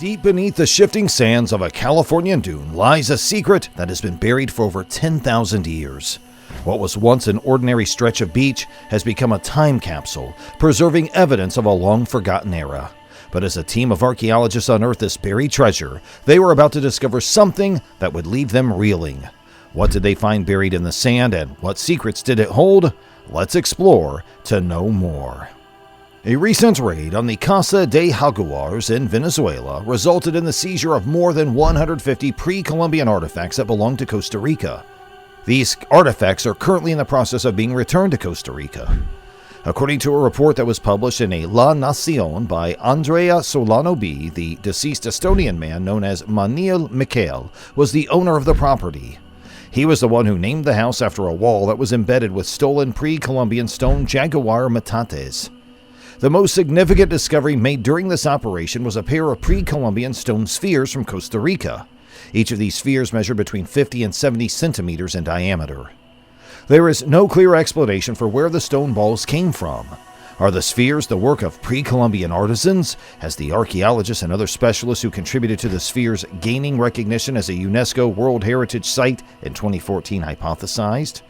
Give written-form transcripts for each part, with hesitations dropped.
Deep beneath the shifting sands of a Californian dune lies a secret that has been buried for over 10,000 years. What was once an ordinary stretch of beach has become a time capsule, preserving evidence of a long-forgotten era. But as a team of archaeologists unearthed this buried treasure, they were about to discover something that would leave them reeling. What did they find buried in the sand, and what secrets did it hold? Let's explore to know more. A recent raid on the Casa de Jaguars in Venezuela resulted in the seizure of more than 150 pre-Columbian artifacts that belong to Costa Rica. These artifacts are currently in the process of being returned to Costa Rica. According to a report that was published in a La Nacion by Andrea Solano B, the deceased Estonian man known as Mannil Mikhel was the owner of the property. He was the one who named the house after a wall that was embedded with stolen pre-Columbian stone jaguar metates. The most significant discovery made during this operation was a pair of pre-Columbian stone spheres from Costa Rica. Each of these spheres measured between 50 and 70 centimeters in diameter. There is no clear explanation for where the stone balls came from. Are the spheres the work of pre-Columbian artisans, as the archaeologists and other specialists who contributed to the spheres gaining recognition as a UNESCO World Heritage Site in 2014 hypothesized?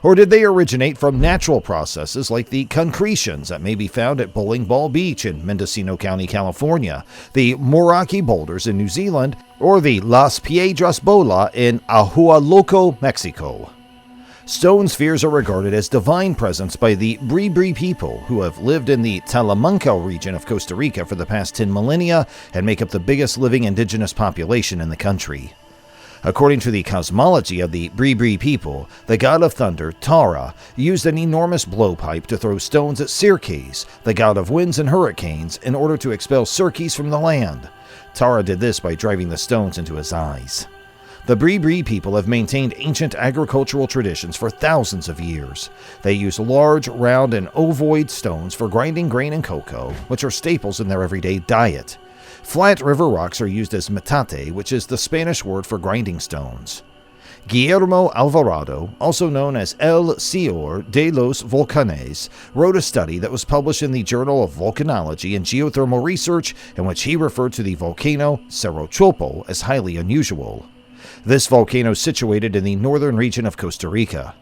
Or did they originate from natural processes like the concretions that may be found at Bowling Ball Beach in Mendocino County, California, the Moraki boulders in New Zealand, or the Las Piedras Bola in Ahualoco, Mexico? Stone spheres are regarded as divine presence by the Brea people, who have lived in the Talamanca region of Costa Rica for the past 10 millennia and make up the biggest living indigenous population in the country. According to the cosmology of the Brea people, the god of thunder, Tara, used an enormous blowpipe to throw stones at Circes, the god of winds and hurricanes, in order to expel Circes from the land. Tara did this by driving the stones into his eyes. The Brea people have maintained ancient agricultural traditions for thousands of years. They use large, round, and ovoid stones for grinding grain and cocoa, which are staples in their everyday diet. Flat river rocks are used as metate, which is the Spanish word for grinding stones. Guillermo Alvarado, also known as El Señor de los Volcanes, wrote a study that was published in the Journal of Volcanology and Geothermal Research in which he referred to the volcano Cerro Chopo as highly unusual. This volcano is situated in the northern region of Costa Rica.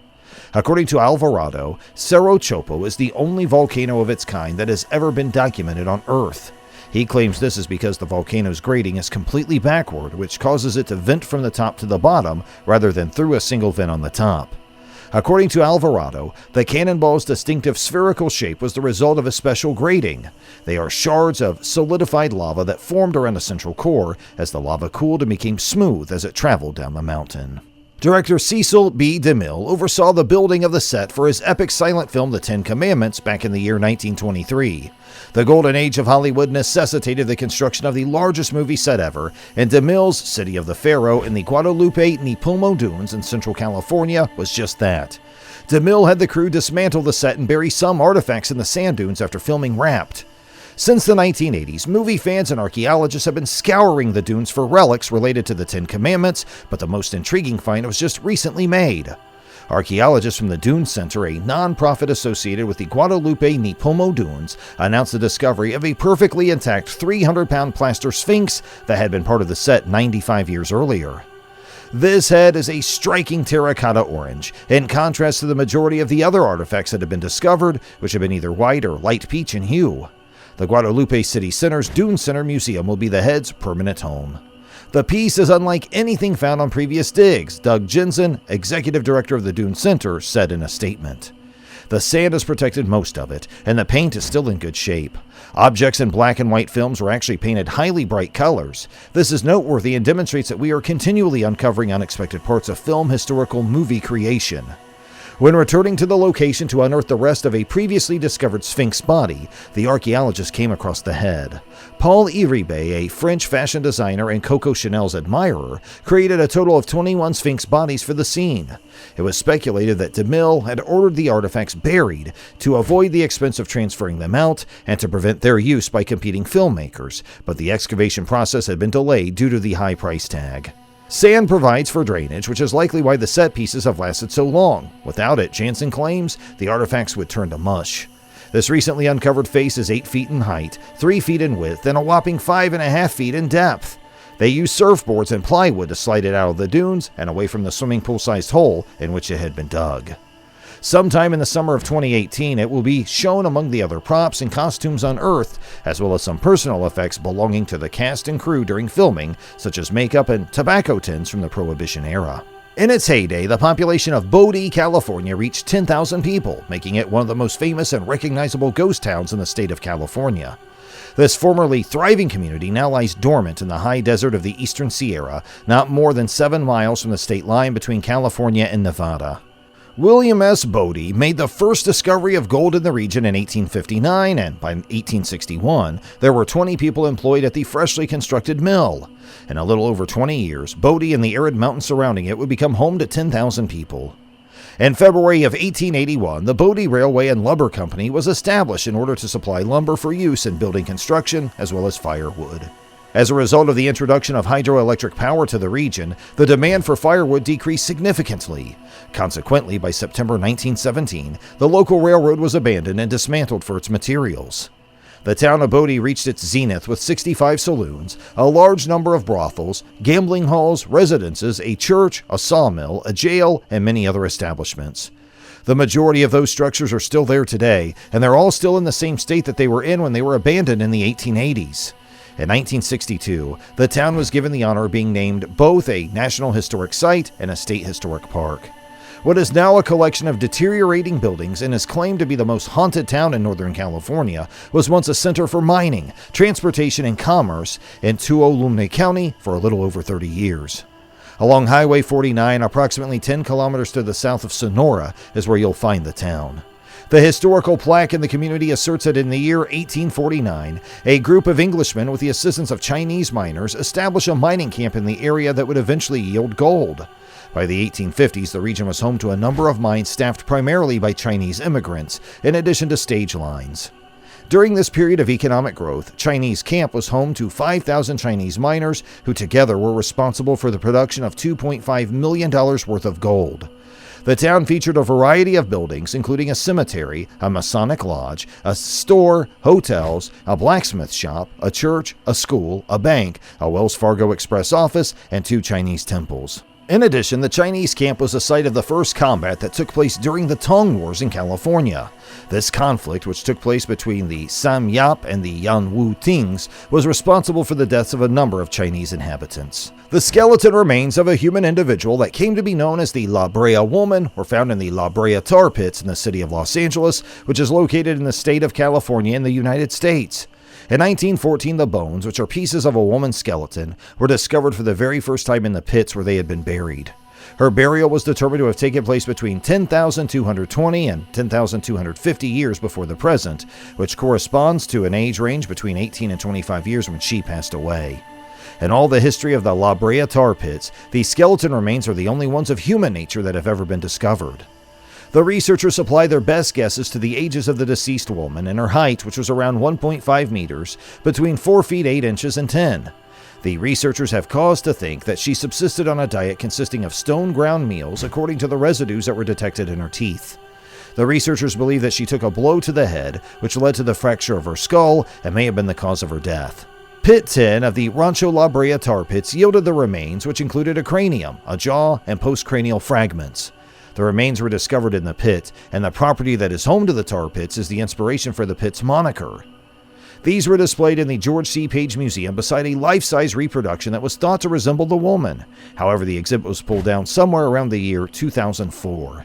According to Alvarado, Cerro Chopo is the only volcano of its kind that has ever been documented on Earth. He claims this is because the volcano's grading is completely backward, which causes it to vent from the top to the bottom rather than through a single vent on the top. According to Alvarado, the cannonball's distinctive spherical shape was the result of a special grading. They are shards of solidified lava that formed around a central core as the lava cooled and became smooth as it traveled down the mountain. Director Cecil B. DeMille oversaw the building of the set for his epic silent film The Ten Commandments back in the year 1923. The golden age of Hollywood necessitated the construction of the largest movie set ever, and DeMille's City of the Pharaoh in the Guadalupe Nipomo Dunes in Central California was just that. DeMille had the crew dismantle the set and bury some artifacts in the sand dunes after filming Wrapped. Since the 1980s, movie fans and archaeologists have been scouring the dunes for relics related to the Ten Commandments, but the most intriguing find was just recently made. Archaeologists from the Dune Center, a non-profit associated with the Guadalupe Nipomo Dunes, announced the discovery of a perfectly intact 300-pound plaster sphinx that had been part of the set 95 years earlier. This head is a striking terracotta orange, in contrast to the majority of the other artifacts that have been discovered, which have been either white or light peach in hue. The Guadalupe City Center's Dune Center Museum will be the head's permanent home. The piece is unlike anything found on previous digs, Doug Jensen, executive director of the Dune Center, said in a statement. The sand has protected most of it, and the paint is still in good shape. Objects in black and white films were actually painted highly bright colors. This is noteworthy and demonstrates that we are continually uncovering unexpected parts of film historical movie creation. When returning to the location to unearth the rest of a previously discovered Sphinx body, the archaeologists came across the head. Paul Iribe, a French fashion designer and Coco Chanel's admirer, created a total of 21 Sphinx bodies for the scene. It was speculated that DeMille had ordered the artifacts buried to avoid the expense of transferring them out and to prevent their use by competing filmmakers, but the excavation process had been delayed due to the high price tag. Sand provides for drainage, which is likely why the set pieces have lasted so long. Without it, Jansen claims, the artifacts would turn to mush. This recently uncovered face is 8 feet in height, 3 feet in width, and a whopping 5.5 feet in depth. They used surfboards and plywood to slide it out of the dunes and away from the swimming pool-sized hole in which it had been dug. Sometime in the summer of 2018, it will be shown among the other props and costumes unearthed, as well as some personal effects belonging to the cast and crew during filming, such as makeup and tobacco tins from the Prohibition era. In its heyday, the population of Bodhi, California reached 10,000 people, making it one of the most famous and recognizable ghost towns in the state of California. This formerly thriving community now lies dormant in the high desert of the Eastern Sierra, not more than 7 miles from the state line between California and Nevada. William S. Bodhi made the first discovery of gold in the region in 1859, and by 1861, there were 20 people employed at the freshly constructed mill. In a little over 20 years, Bodhi and the arid mountains surrounding it would become home to 10,000 people. In February of 1881, the Bodhi Railway and Lumber Company was established in order to supply lumber for use in building construction as well as firewood. As a result of the introduction of hydroelectric power to the region, the demand for firewood decreased significantly. Consequently, by September 1917, the local railroad was abandoned and dismantled for its materials. The town of Bodhi reached its zenith with 65 saloons, a large number of brothels, gambling halls, residences, a church, a sawmill, a jail, and many other establishments. The majority of those structures are still there today, and they're all still in the same state that they were in when they were abandoned in the 1880s. In 1962, the town was given the honor of being named both a National Historic Site and a State Historic Park. What is now a collection of deteriorating buildings and is claimed to be the most haunted town in Northern California was once a center for mining, transportation, and commerce in Tuolumne County for a little over 30 years. Along Highway 49, approximately 10 kilometers to the south of Sonora, is where you'll find the town. The historical plaque in the community asserts that in the year 1849, a group of Englishmen with the assistance of Chinese miners established a mining camp in the area that would eventually yield gold. By the 1850s, the region was home to a number of mines staffed primarily by Chinese immigrants, in addition to stage lines. During this period of economic growth, Chinese Camp was home to 5,000 Chinese miners who together were responsible for the production of $2.5 million worth of gold. The town featured a variety of buildings, including a cemetery, a Masonic lodge, a store, hotels, a blacksmith shop, a church, a school, a bank, a Wells Fargo Express office, and 2 Chinese temples. In addition, the Chinese camp was the site of the first combat that took place during the Tong Wars in California. This conflict, which took place between the Sam Yap and the Yan Wu Tings, was responsible for the deaths of a number of Chinese inhabitants. The skeleton remains of a human individual that came to be known as the La Brea Woman were found in the La Brea tar pits in the city of Los Angeles, which is located in the state of California in the United States. In 1914, the bones, which are pieces of a woman's skeleton, were discovered for the very first time in the pits where they had been buried. Her burial was determined to have taken place between 10,220 and 10,250 years before the present, which corresponds to an age range between 18 and 25 years when she passed away. In all the history of the La Brea tar pits, these skeleton remains are the only ones of human nature that have ever been discovered. The researchers applied their best guesses to the ages of the deceased woman and her height, which was around 1.5 meters, between 4 feet 8 inches and 10. The researchers have cause to think that she subsisted on a diet consisting of stone-ground meals according to the residues that were detected in her teeth. The researchers believe that she took a blow to the head, which led to the fracture of her skull and may have been the cause of her death. Pit 10 of the Rancho La Brea tar pits yielded the remains, which included a cranium, a jaw, and postcranial fragments. The remains were discovered in the pit, and the property that is home to the tar pits is the inspiration for the pit's moniker. These were displayed in the George C. Page Museum beside a life-size reproduction that was thought to resemble the woman. However, the exhibit was pulled down somewhere around the year 2004.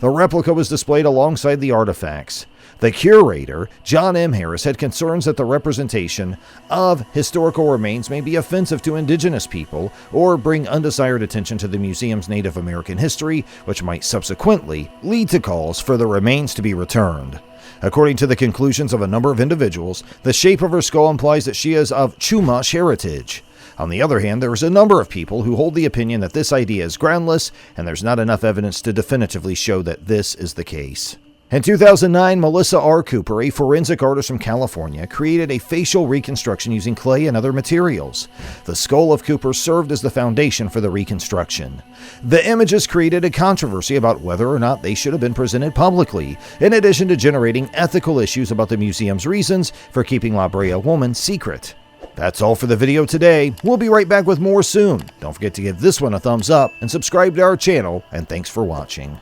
The replica was displayed alongside the artifacts. The curator, John M. Harris, had concerns that the representation of historical remains may be offensive to indigenous people or bring undesired attention to the museum's Native American history, which might subsequently lead to calls for the remains to be returned. According to the conclusions of a number of individuals, the shape of her skull implies that she is of Chumash heritage. On the other hand, there is a number of people who hold the opinion that this idea is groundless, and there's not enough evidence to definitively show that this is the case. In 2009, Melissa R. Cooper, a forensic artist from California, created a facial reconstruction using clay and other materials. The skull of Cooper served as the foundation for the reconstruction. The images created a controversy about whether or not they should have been presented publicly, in addition to generating ethical issues about the museum's reasons for keeping La Brea Woman secret. That's all for the video today. We'll be right back with more soon. Don't forget to give this one a thumbs up and subscribe to our channel, and thanks for watching.